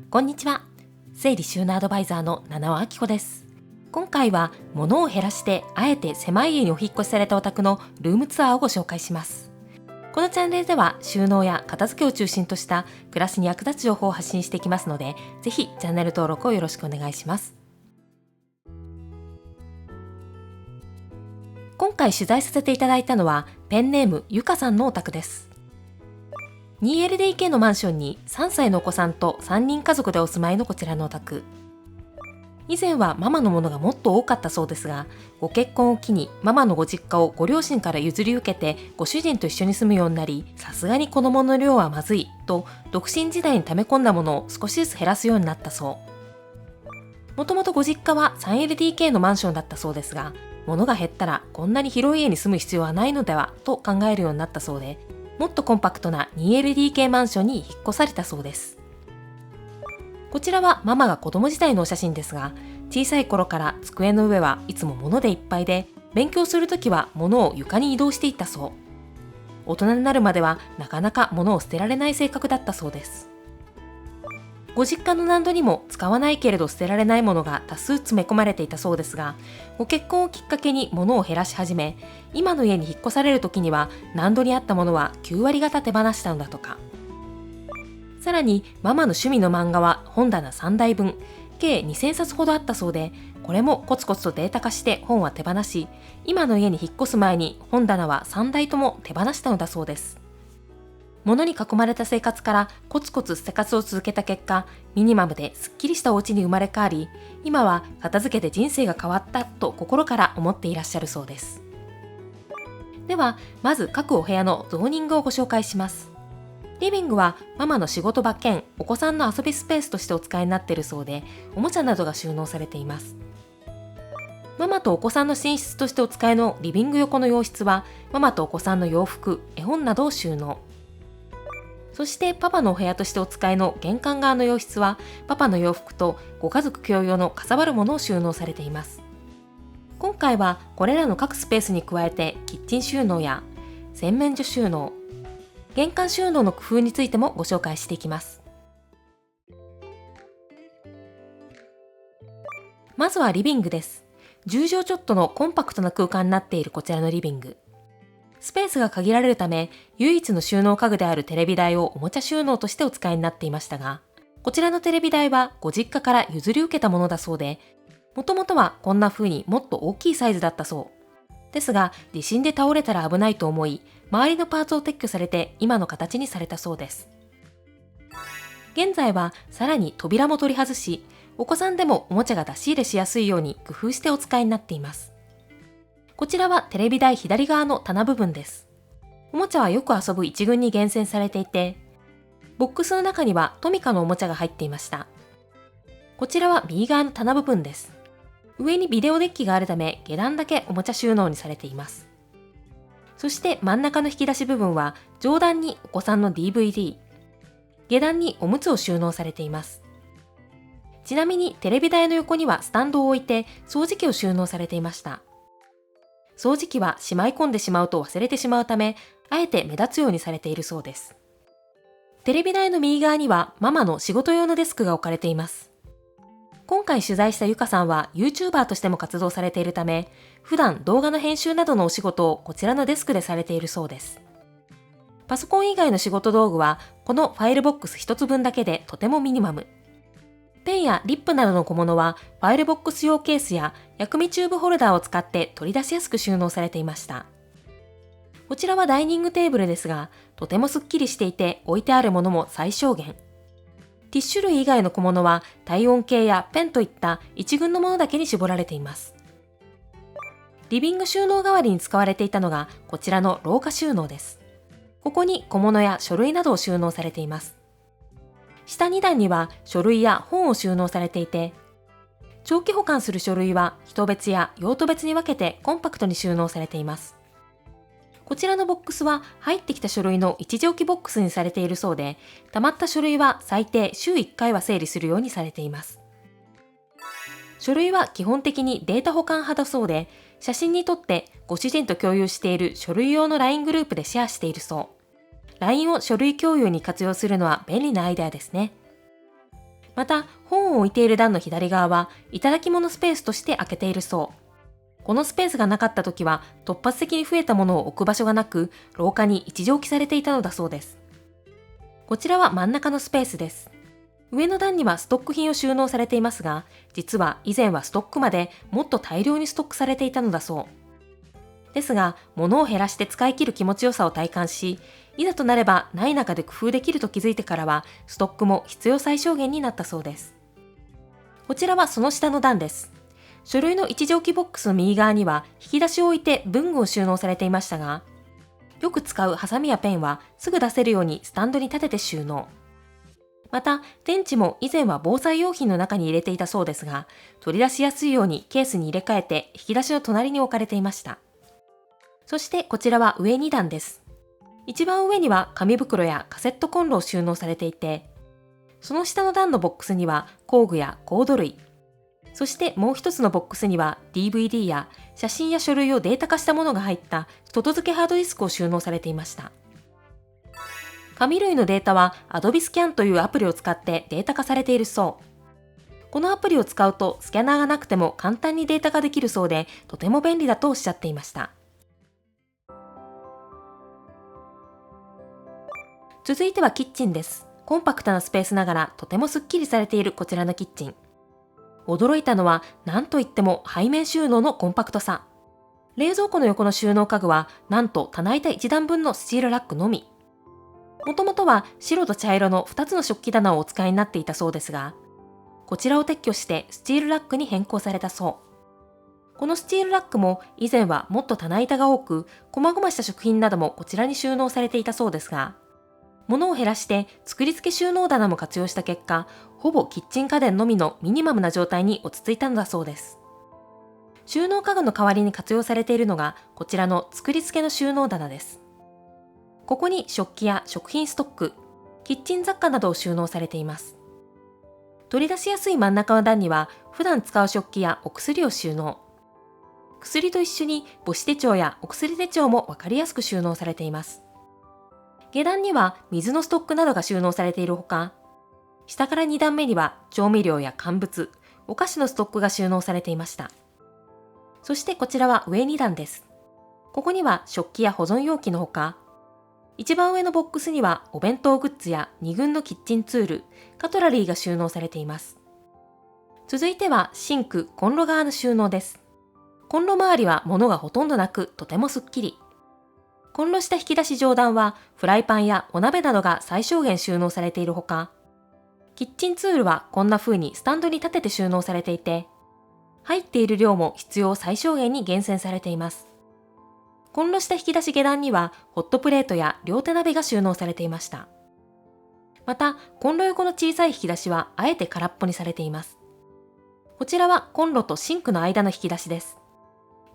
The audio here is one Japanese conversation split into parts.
こんにちは。整理収納アドバイザーの七尾明子です。今回は物を減らしてあえて狭い家にお引っ越しされたお宅のルームツアーをご紹介します。このチャンネルでは収納や片付けを中心とした暮らしに役立つ情報を発信していきますので、ぜひチャンネル登録をよろしくお願いします。今回取材させていただいたのはペンネームゆかさんのお宅です。2LDK のマンションに3歳のお子さんと3人家族でお住まいのこちらのお宅。以前はママのものがもっと多かったそうですが、ご結婚を機にママのご実家をご両親から譲り受けてご主人と一緒に住むようになり、さすがに子供の量はまずいと独身時代に溜め込んだものを少しずつ減らすようになったそう。もともとご実家は 3LDK のマンションだったそうですが、物が減ったらこんなに広い家に住む必要はないのではと考えるようになったそうで、もっとコンパクトな 2LDK マンションに引っ越されたそうです。こちらはママが子供時代のお写真ですが、小さい頃から机の上はいつも物でいっぱいで、勉強するときは物を床に移動していったそう。大人になるまではなかなか物を捨てられない性格だったそうです。ご実家の納戸にも使わないけれど捨てられないものが多数詰め込まれていたそうですが、ご結婚をきっかけに物を減らし始め、今の家に引っ越される時には納戸にあったものは9割方手放したのだとか。さらにママの趣味の漫画は本棚3台分、計2000冊ほどあったそうで、これもコツコツとデータ化して本は手放し、今の家に引っ越す前に本棚は3台とも手放したのだそうです。物に囲まれた生活からコツコツ生活を続けた結果、ミニマムですっきりしたお家に生まれ変わり、今は片付けて人生が変わったと心から思っていらっしゃるそうです。では、まず各お部屋のゾーニングをご紹介します。リビングはママの仕事場兼お子さんの遊びスペースとしてお使いになっているそうで、おもちゃなどが収納されています。ママとお子さんの寝室としてお使いのリビング横の洋室は、ママとお子さんの洋服、絵本などを収納。そしてパパのお部屋としてお使いの玄関側の洋室は、パパの洋服とご家族共用のかさばるものを収納されています。今回はこれらの各スペースに加えてキッチン収納や洗面所収納、玄関収納の工夫についてもご紹介していきます。まずはリビングです。10畳ちょっとのコンパクトな空間になっているこちらのリビング。スペースが限られるため、唯一の収納家具であるテレビ台をおもちゃ収納としてお使いになっていましたが、こちらのテレビ台はご実家から譲り受けたものだそうで、もともとはこんな風にもっと大きいサイズだったそう。ですが、地震で倒れたら危ないと思い、周りのパーツを撤去されて今の形にされたそうです。現在はさらに扉も取り外し、お子さんでもおもちゃが出し入れしやすいように工夫してお使いになっています。こちらはテレビ台左側の棚部分です。おもちゃはよく遊ぶ一群に厳選されていて、ボックスの中にはトミカのおもちゃが入っていました。こちらは右側の棚部分です。上にビデオデッキがあるため下段だけおもちゃ収納にされています。そして真ん中の引き出し部分は上段にお子さんの DVD、下段におむつを収納されています。ちなみにテレビ台の横にはスタンドを置いて掃除機を収納されていました。掃除機はしまい込んでしまうと忘れてしまうため、あえて目立つようにされているそうです。テレビ台の右側にはママの仕事用のデスクが置かれています。今回取材したゆかさんは YouTuber としても活動されているため、普段動画の編集などのお仕事をこちらのデスクでされているそうです。パソコン以外の仕事道具はこのファイルボックス一つ分だけでとてもミニマム。ペンやリップなどの小物はファイルボックス用ケースや薬味チューブホルダーを使って取り出しやすく収納されていました。こちらはダイニングテーブルですが、とてもすっきりしていて置いてあるものも最小限。ティッシュ類以外の小物は体温計やペンといった一群のものだけに絞られています。リビング収納代わりに使われていたのがこちらの廊下収納です。ここに小物や書類などを収納されています。下2段には書類や本を収納されていて、長期保管する書類は人別や用途別に分けてコンパクトに収納されています。こちらのボックスは入ってきた書類の一時置きボックスにされているそうで、溜まった書類は最低週1回は整理するようにされています。書類は基本的にデータ保管派だそうで、写真に撮ってご主人と共有している書類用の LINE グループでシェアしているそう。LINE を書類共有に活用するのは便利なアイデアですね。また、本を置いている段の左側は、いただき物スペースとして空けているそう。このスペースがなかった時は、突発的に増えたものを置く場所がなく、廊下に位置置きされていたのだそうです。こちらは真ん中のスペースです。上の段にはストック品を収納されていますが、実は以前はストックまでもっと大量にストックされていたのだそう。ですが、物を減らして使い切る気持ちよさを体感し、いざとなればない中で工夫できると気づいてからは、ストックも必要最小限になったそうです。こちらはその下の段です。書類の位置置きボックスの右側には引き出しを置いて文具を収納されていましたが、よく使うハサミやペンはすぐ出せるようにスタンドに立てて収納。また、電池も以前は防災用品の中に入れていたそうですが、取り出しやすいようにケースに入れ替えて引き出しの隣に置かれていました。そしてこちらは上2段です。一番上には紙袋やカセットコンロを収納されていて、その下の段のボックスには工具やコード類、そしてもう一つのボックスには DVD や写真や書類をデータ化したものが入った外付けハードディスクを収納されていました。紙類のデータは Adobe Scan というアプリを使ってデータ化されているそう。このアプリを使うとスキャナーがなくても簡単にデータ化できるそうで、とても便利だとおっしゃっていました。続いてはキッチンです。コンパクトなスペースながらとてもスッキリされているこちらのキッチン。驚いたのは何といっても背面収納のコンパクトさ。冷蔵庫の横の収納家具はなんと棚板1段分のスチールラックのみ。もともとは白と茶色の2つの食器棚をお使いになっていたそうですが、こちらを撤去してスチールラックに変更されたそう。このスチールラックも以前はもっと棚板が多く、細々した食品などもこちらに収納されていたそうですが、物を減らして作り付け収納棚も活用した結果、ほぼキッチン家電のみのミニマムな状態に落ち着いたのだそうです。収納家具の代わりに活用されているのがこちらの作り付けの収納棚です。ここに食器や食品ストック、キッチン雑貨などを収納されています。取り出しやすい真ん中の段には普段使う食器やお薬を収納。薬と一緒に母子手帳やお薬手帳もわかりやすく収納されています。下段には水のストックなどが収納されているほか、下から2段目には調味料や乾物、お菓子のストックが収納されていました。そしてこちらは上2段です。ここには食器や保存容器のほか、一番上のボックスにはお弁当グッズや2軍のキッチンツール、カトラリーが収納されています。続いてはシンク、コンロ側の収納です。コンロ周りは物がほとんどなくとてもすっきり。コンロ下引き出し上段はフライパンやお鍋などが最小限収納されているほか、キッチンツールはこんな風にスタンドに立てて収納されていて、入っている量も必要最小限に厳選されています。コンロ下引き出し下段にはホットプレートや両手鍋が収納されていました。また、コンロ横の小さい引き出しはあえて空っぽにされています。こちらはコンロとシンクの間の引き出しです。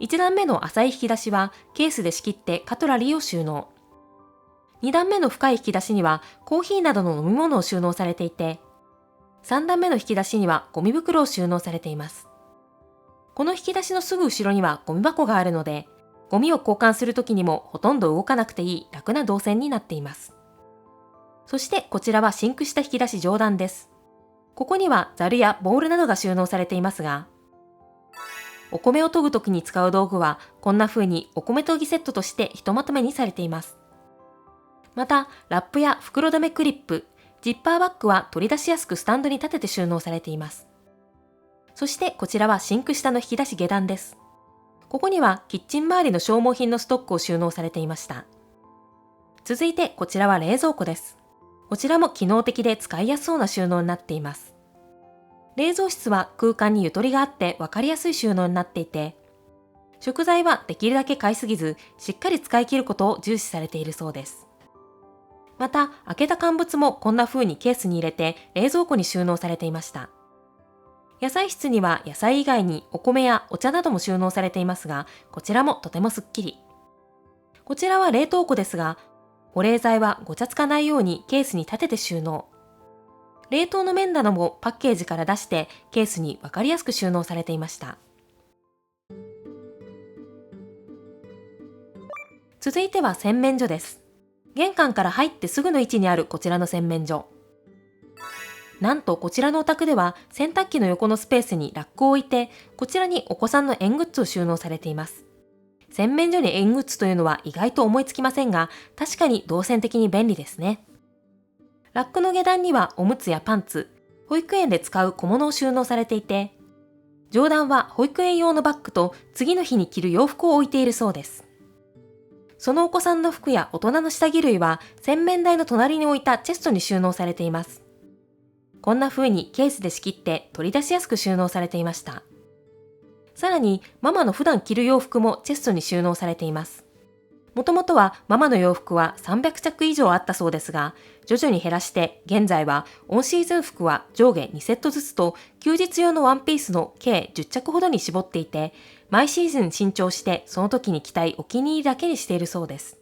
1段目の浅い引き出しはケースで仕切ってカトラリーを収納。2段目の深い引き出しにはコーヒーなどの飲み物を収納されていて、3段目の引き出しにはゴミ袋を収納されています。この引き出しのすぐ後ろにはゴミ箱があるので、ゴミを交換するときにもほとんど動かなくていい楽な動線になっています。そしてこちらはシンク下引き出し上段です。ここにはザルやボウルなどが収納されていますが、お米を研ぐときに使う道具はこんな風にお米研ぎセットとしてひとまとめにされています。また、ラップや袋留めクリップ、ジッパーバッグは取り出しやすくスタンドに立てて収納されています。そしてこちらはシンク下の引き出し下段です。ここにはキッチン周りの消耗品のストックを収納されていました。続いてこちらは冷蔵庫です。こちらも機能的で使いやすそうな収納になっています。冷蔵室は空間にゆとりがあって分かりやすい収納になっていて、食材はできるだけ買いすぎず、しっかり使い切ることを重視されているそうです。また、開けた乾物もこんな風にケースに入れて冷蔵庫に収納されていました。野菜室には野菜以外にお米やお茶なども収納されていますが、こちらもとてもすっきり。こちらは冷凍庫ですが、保冷剤はごちゃつかないようにケースに立てて収納。冷凍の麺などもパッケージから出してケースに分かりやすく収納されていました。続いては洗面所です。玄関から入ってすぐの位置にあるこちらの洗面所。なんとこちらのお宅では洗濯機の横のスペースにラックを置いて、こちらにお子さんの縁グッズを収納されています。洗面所に縁グッズというのは意外と思いつきませんが、確かに動線的に便利ですね。ラックの下段にはおむつやパンツ、保育園で使う小物を収納されていて、上段は保育園用のバッグと次の日に着る洋服を置いているそうです。そのお子さんの服や大人の下着類は洗面台の隣に置いたチェストに収納されています。こんな風にケースで仕切って取り出しやすく収納されていました。さらにママの普段着る洋服もチェストに収納されています。もともとはママの洋服は300着以上あったそうですが、徐々に減らして現在はオンシーズン服は上下2セットずつと休日用のワンピースの計10着ほどに絞っていて、毎シーズン新調してその時に着たいお気に入りだけにしているそうです。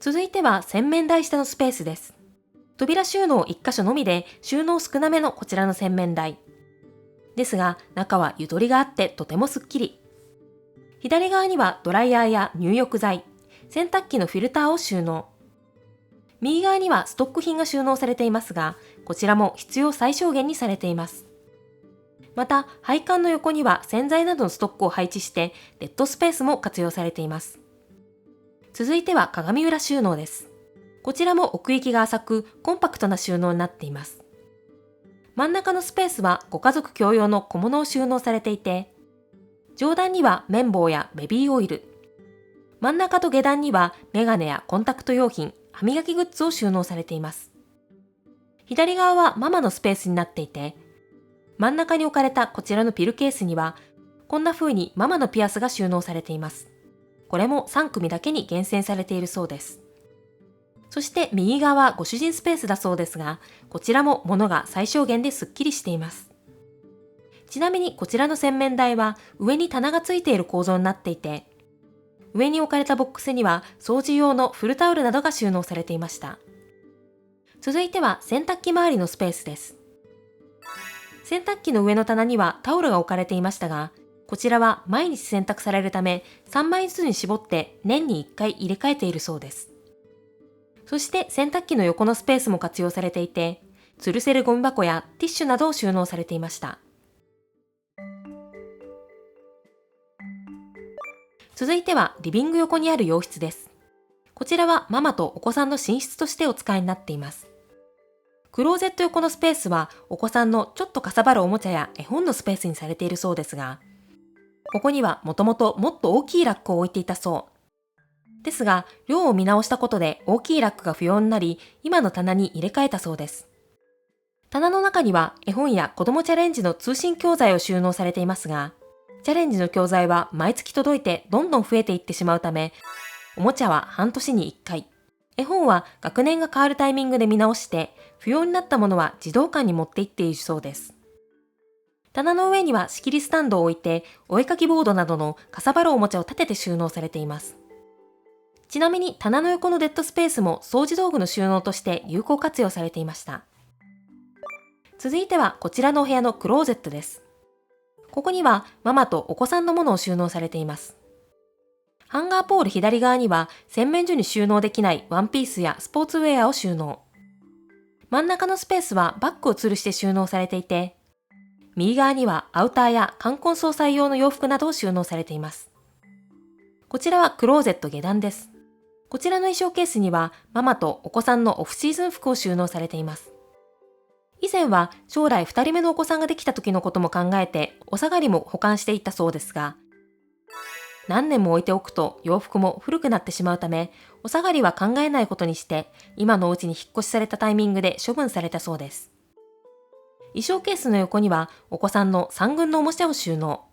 続いては洗面台下のスペースです。扉収納1箇所のみで収納少なめのこちらの洗面台。ですが中はゆとりがあってとてもすっきり。左側にはドライヤーや入浴剤、洗濯機のフィルターを収納。右側にはストック品が収納されていますが、こちらも必要最小限にされています。また、配管の横には洗剤などのストックを配置して、デッドスペースも活用されています。続いては鏡裏収納です。こちらも奥行きが浅く、コンパクトな収納になっています。真ん中のスペースはご家族共用の小物を収納されていて、上段には綿棒やベビーオイル、真ん中と下段にはメガネやコンタクト用品、歯磨きグッズを収納されています。左側はママのスペースになっていて、真ん中に置かれたこちらのピルケースには、こんな風にママのピアスが収納されています。これも3組だけに厳選されているそうです。そして右側はご主人スペースだそうですが、こちらも物が最小限ですっきりしています。ちなみにこちらの洗面台は上に棚がついている構造になっていて、上に置かれたボックスには掃除用のフルタオルなどが収納されていました。続いては洗濯機周りのスペースです。洗濯機の上の棚にはタオルが置かれていましたが、こちらは毎日洗濯されるため3枚ずつに絞って年に1回入れ替えているそうです。そして洗濯機の横のスペースも活用されていて、吊るせるゴミ箱やティッシュなどを収納されていました。続いてはリビング横にある洋室です。こちらはママとお子さんの寝室としてお使いになっています。クローゼット横のスペースはお子さんのちょっとかさばるおもちゃや絵本のスペースにされているそうですが、ここにはもともともっと大きいラックを置いていたそう。ですが、量を見直したことで大きいラックが不要になり、今の棚に入れ替えたそうです。棚の中には絵本や子供チャレンジの通信教材を収納されていますが、チャレンジの教材は毎月届いてどんどん増えていってしまうため、おもちゃは半年に1回、絵本は学年が変わるタイミングで見直して、不要になったものは児童館に持って行っているそうです。棚の上には仕切りスタンドを置いて、お絵かきボードなどのかさばるおもちゃを立てて収納されています。ちなみに棚の横のデッドスペースも掃除道具の収納として有効活用されていました。続いてはこちらのお部屋のクローゼットです。ここにはママとお子さんのものを収納されています。ハンガーポール左側には洗面所に収納できないワンピースやスポーツウェアを収納。真ん中のスペースはバッグを吊るして収納されていて、右側にはアウターや冠婚葬祭用の洋服などを収納されています。こちらはクローゼット下段です。こちらの衣装ケースにはママとお子さんのオフシーズン服を収納されています。以前は将来2人目のお子さんができた時のことも考えてお下がりも保管していったそうですが、何年も置いておくと洋服も古くなってしまうため、お下がりは考えないことにして今のお家に引っ越しされたタイミングで処分されたそうです。衣装ケースの横にはお子さんの3軍のおもちゃを収納。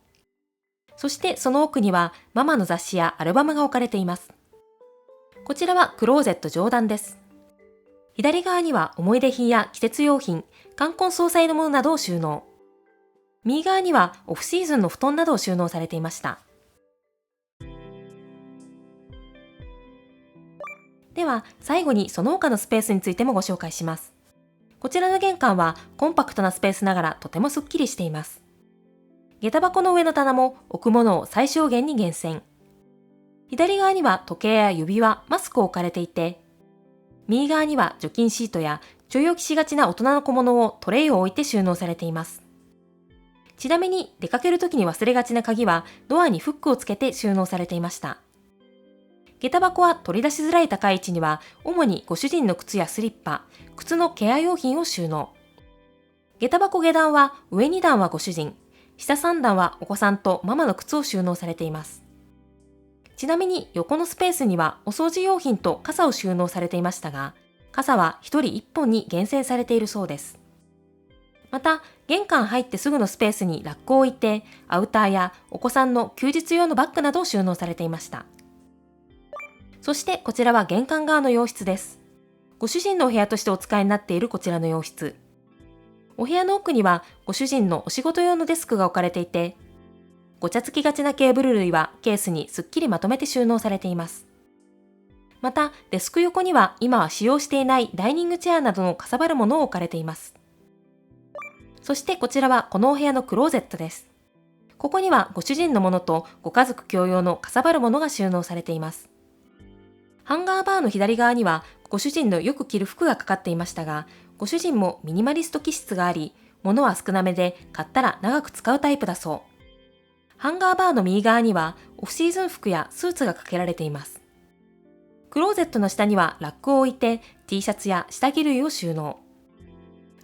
そしてその奥にはママの雑誌やアルバムが置かれています。こちらはクローゼット上段です。左側には思い出品や季節用品、冠婚葬祭のものなどを収納。右側にはオフシーズンの布団などを収納されていました。では最後にその他のスペースについてもご紹介します。こちらの玄関はコンパクトなスペースながらとてもすっきりしています。下駄箱の上の棚も置くものを最小限に厳選。左側には時計や指輪、マスクを置かれていて、右側には除菌シートやちょい置きしがちな大人の小物をトレイを置いて収納されています。ちなみに出かけるときに忘れがちな鍵はドアにフックをつけて収納されていました。下駄箱は取り出しづらい高い位置には主にご主人の靴やスリッパ、靴のケア用品を収納。下駄箱下段は上2段はご主人、下3段はお子さんとママの靴を収納されています。ちなみに横のスペースにはお掃除用品と傘を収納されていましたが、傘は1人1本に厳選されているそうです。また、玄関入ってすぐのスペースにラックを置いて、アウターやお子さんの休日用のバッグなどを収納されていました。そしてこちらは玄関側の洋室です。ご主人のお部屋としてお使いになっているこちらの洋室。お部屋の奥にはご主人のお仕事用のデスクが置かれていて、ごちゃつきがちなケーブル類はケースにすっきりまとめて収納されています。また、デスク横には今は使用していないダイニングチェアなどのかさばるものを置かれています。そしてこちらはこのお部屋のクローゼットです。ここにはご主人のものとご家族共用のかさばるものが収納されています。ハンガーバーの左側にはご主人のよく着る服がかかっていましたが、ご主人もミニマリスト気質があり、物は少なめで買ったら長く使うタイプだそう。ハンガーバーの右側にはオフシーズン服やスーツがかけられています。クローゼットの下にはラックを置いて T シャツや下着類を収納。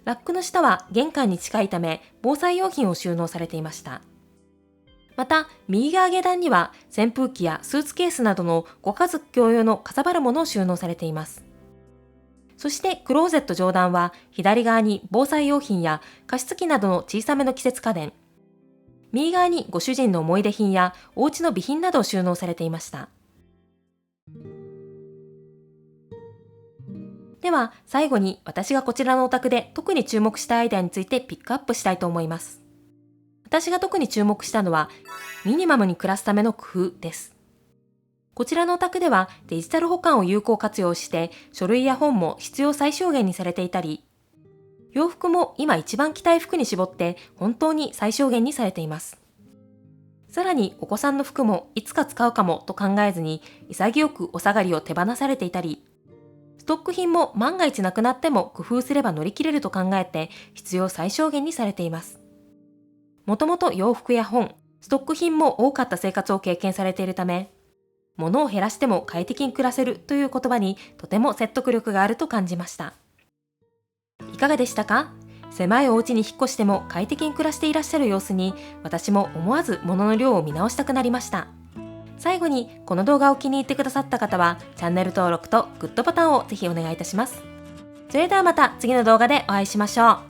ラックの下は玄関に近いため防災用品を収納されていました。また、右側下段には扇風機やスーツケースなどのご家族共用のかさばるものを収納されています。そしてクローゼット上段は左側に防災用品や加湿器などの小さめの季節家電。右側にご主人の思い出品やお家の備品などを収納されていました。では最後に私がこちらのお宅で特に注目したアイデアについてピックアップしたいと思います。私が特に注目したのはミニマムに暮らすための工夫です。こちらのお宅ではデジタル保管を有効活用して書類や本も必要最小限にされていたり、洋服も今一番着たい服に絞って本当に最小限にされています。さらにお子さんの服もいつか使うかもと考えずに潔くお下がりを手放されていたり、ストック品も万が一なくなっても工夫すれば乗り切れると考えて必要最小限にされています。もともと洋服や本、ストック品も多かった生活を経験されているため、物を減らしても快適に暮らせるという言葉にとても説得力があると感じました。いかがでしたか？狭いお家に引っ越しても快適に暮らしていらっしゃる様子に、私も思わず物の量を見直したくなりました。最後にこの動画を気に入ってくださった方はチャンネル登録とグッドボタンをぜひお願いいたします。それではまた次の動画でお会いしましょう。